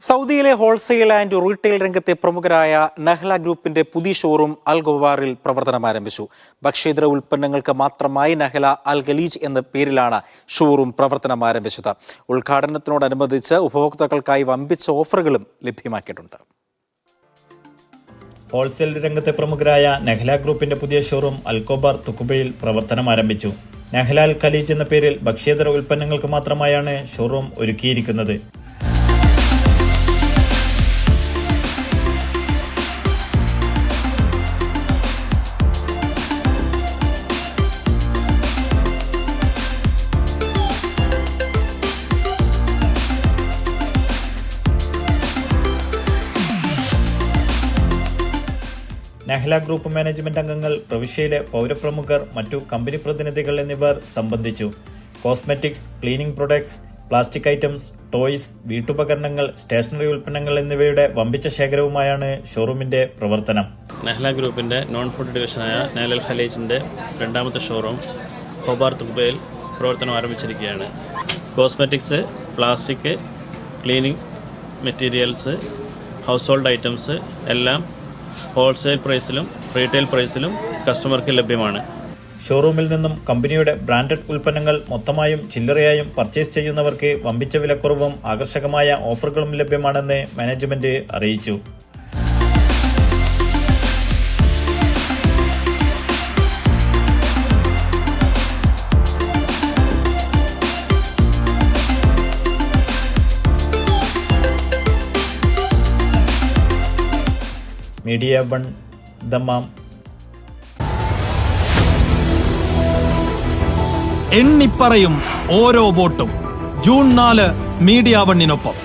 സൗദിയിലെ wholesale and retail രംഗത്തെ പ്രമുഖരായ നഹ്ല ഗ്രൂപ്പിന്റെ പുതിയ ഷോറൂം അൽ ഗവാറിൽ പ്രവർത്തനം ആരംഭിച്ചു. ഭക്ഷ്യേതര ഉൽപ്പന്നങ്ങൾക്ക് മാത്രമായി നഹ്ല അൽ ഖലീജ് എന്ന പേരിലാണ് ഷോറൂം പ്രവർത്തനം ആരംഭിച്ചത്. ഉദ്ഘാടനത്തിനോടനുബന്ധിച്ച് ഉപഭോക്താക്കൾക്കായി വമ്പിച്ച ഓഫറുകളും ലഭ്യമാക്കിയിട്ടുണ്ട്. ഹോൾസെയിൽ രംഗത്തെ പ്രമുഖരായ നഹ്ല ഗ്രൂപ്പിന്റെ പുതിയ ഷോറൂം അൽ ഗവാർ തുക്കുബയിൽ പ്രവർത്തനം ആരംഭിച്ചു. നഹ്ല അൽ ഖലീജ് എന്ന പേരിൽ ഭക്ഷ്യേതര ഉൽപ്പന്നങ്ങൾക്ക് മാത്രമായാണ് ഷോറൂം ഒരുക്കിയിരിക്കുന്നത്. നഹ്ല ഗ്രൂപ്പ് മാനേജ്മെന്റ് അംഗങ്ങൾ, പ്രവിശ്യയിലെ പൗരപ്രമുഖർ, മറ്റു കമ്പനി പ്രതിനിധികൾ എന്നിവർ സംബന്ധിച്ചു. Cosmetics, cleaning products, plastic items, toys, വീട്ടുപകരണങ്ങൾ, സ്റ്റേഷനറി ഉൽപ്പന്നങ്ങൾ എന്നിവയുടെ വമ്പിച്ച ശേഖരവുമായാണ് ഷോറൂമിന്റെ പ്രവർത്തനം. നഹ്ല ഗ്രൂപ്പിന്റെ നോൺ ഫുഡ് ഡിവിഷനായ നഹ്ല അൽ ഖലീജിന്റെ രണ്ടാമത്തെ ഷോറൂം ഖോബാർ തുക്ബയിൽ പ്രവർത്തനം ആരംഭിച്ചിരിക്കുകയാണ്. Cosmetics, plastic, cleaning materials, household items എല്ലാം ഹോൾസെയിൽ പ്രൈസിലും റീറ്റെയിൽ പ്രൈസിലും കസ്റ്റമർക്ക് ലഭ്യമാണ്. ഷോറൂമിൽ നിന്നും കമ്പനിയുടെ ബ്രാൻഡഡ് ഉൽപ്പന്നങ്ങൾ മൊത്തമായും ചില്ലറയായും പർച്ചേസ് ചെയ്യുന്നവർക്ക് വമ്പിച്ച വിലക്കുറവും ആകർഷകമായ ഓഫറുകളും ലഭ്യമാണെന്ന് മാനേജ്മെന്റ് അറിയിച്ചു. Media 1 Dammam. എണ്ണിപ്പറയും ഓരോ വോട്ടും. June 4 media 1-നൊപ്പം.